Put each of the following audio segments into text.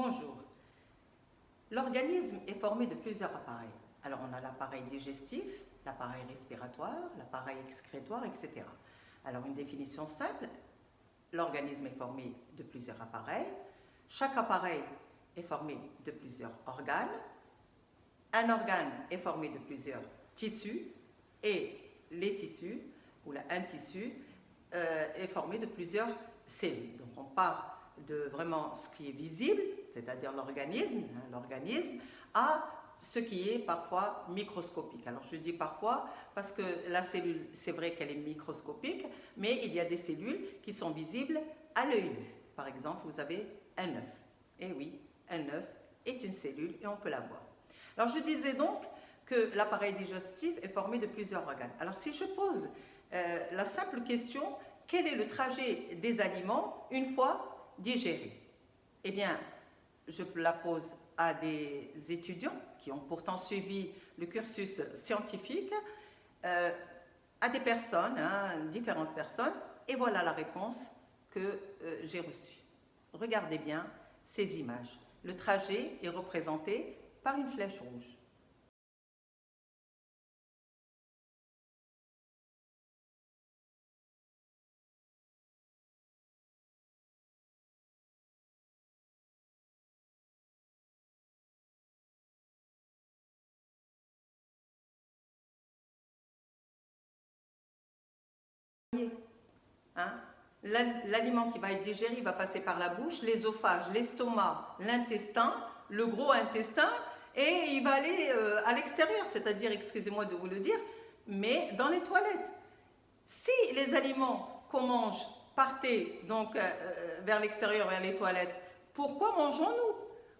Bonjour. L'organisme est formé de plusieurs appareils. Alors on a l'appareil digestif, l'appareil respiratoire, l'appareil excrétoire, etc. Alors une définition simple, l'organisme est formé de plusieurs appareils. Chaque appareil est formé de plusieurs organes. Un organe est formé de plusieurs tissus et les tissus, un tissu, est formé de plusieurs cellules. Donc on part de vraiment ce qui est visible, c'est-à-dire l'organisme, à ce qui est parfois microscopique. Alors je dis parfois parce que la cellule, c'est vrai qu'elle est microscopique, mais il y a des cellules qui sont visibles à l'œil nu. Par exemple, vous avez un œuf. Et oui, un œuf est une cellule et on peut la voir. Alors je disais donc que l'appareil digestif est formé de plusieurs organes. Alors si je pose la simple question, quel est le trajet des aliments une fois digérés? Eh bien, je la pose à des étudiants qui ont pourtant suivi le cursus scientifique, à des personnes, différentes personnes, et voilà la réponse que j'ai reçue. Regardez bien ces images. Le trajet est représenté par une flèche rouge. Hein? L'aliment qui va être digéré va passer par la bouche, l'ésophage, l'estomac, l'intestin, le gros intestin, et il va aller à l'extérieur, c'est-à-dire, excusez-moi de vous le dire, mais dans les toilettes. Si les aliments qu'on mange partaient donc vers l'extérieur, vers les toilettes, pourquoi mangeons-nous?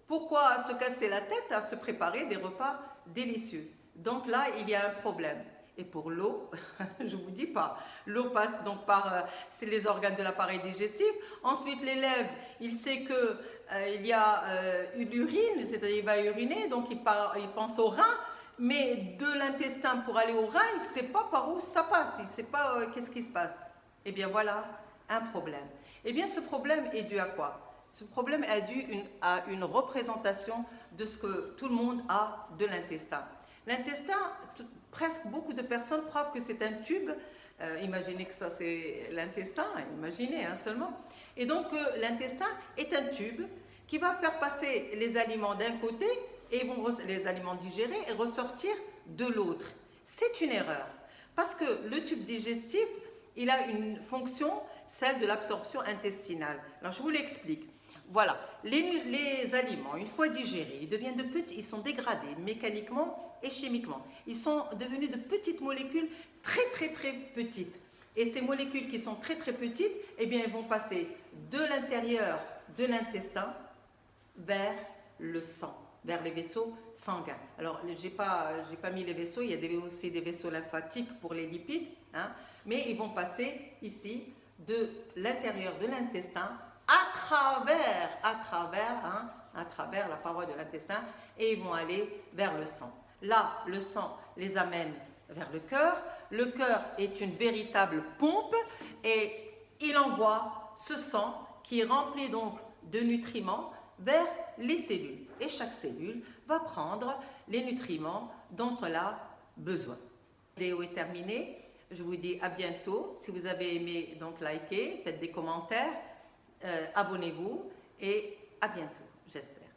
Pourquoi se casser la tête à se préparer des repas délicieux? Donc là, il y a un problème. Et pour l'eau, je ne vous dis pas, l'eau passe donc par les organes de l'appareil digestif. Ensuite, l'élève, il sait qu'il y a une urine, c'est-à-dire il va uriner, donc il pense au rein, mais de l'intestin pour aller au rein, il ne sait pas par où ça passe, il ne sait pas qu'est-ce qui se passe. Eh bien voilà un problème. Eh bien ce problème est dû à quoi? Ce problème est dû à une représentation de ce que tout le monde a de l'intestin. L'intestin, presque beaucoup de personnes croient que c'est un tube. Imaginez que ça c'est l'intestin, imaginez seulement. Et donc l'intestin est un tube qui va faire passer les aliments d'un côté et les aliments digérés et ressortir de l'autre. C'est une erreur parce que le tube digestif, il a une fonction, celle de l'absorption intestinale. Alors je vous l'explique. Voilà, les aliments, une fois digérés, ils deviennent de petits, ils sont dégradés mécaniquement et chimiquement. Ils sont devenus de petites molécules très petites. Et ces molécules qui sont très petites, eh bien, elles vont passer de l'intérieur de l'intestin vers le sang, vers les vaisseaux sanguins. Alors, j'ai pas mis les vaisseaux, il y a aussi des vaisseaux lymphatiques pour les lipides, mais ils vont passer ici de l'intérieur de l'intestin à travers la paroi de l'intestin et ils vont aller vers le sang. Là, le sang les amène vers le cœur. Le cœur est une véritable pompe et il envoie ce sang qui est rempli donc de nutriments vers les cellules. Et chaque cellule va prendre les nutriments dont elle a besoin. La vidéo est terminée. Je vous dis à bientôt. Si vous avez aimé, donc likez, faites des commentaires. Abonnez-vous et à bientôt, j'espère.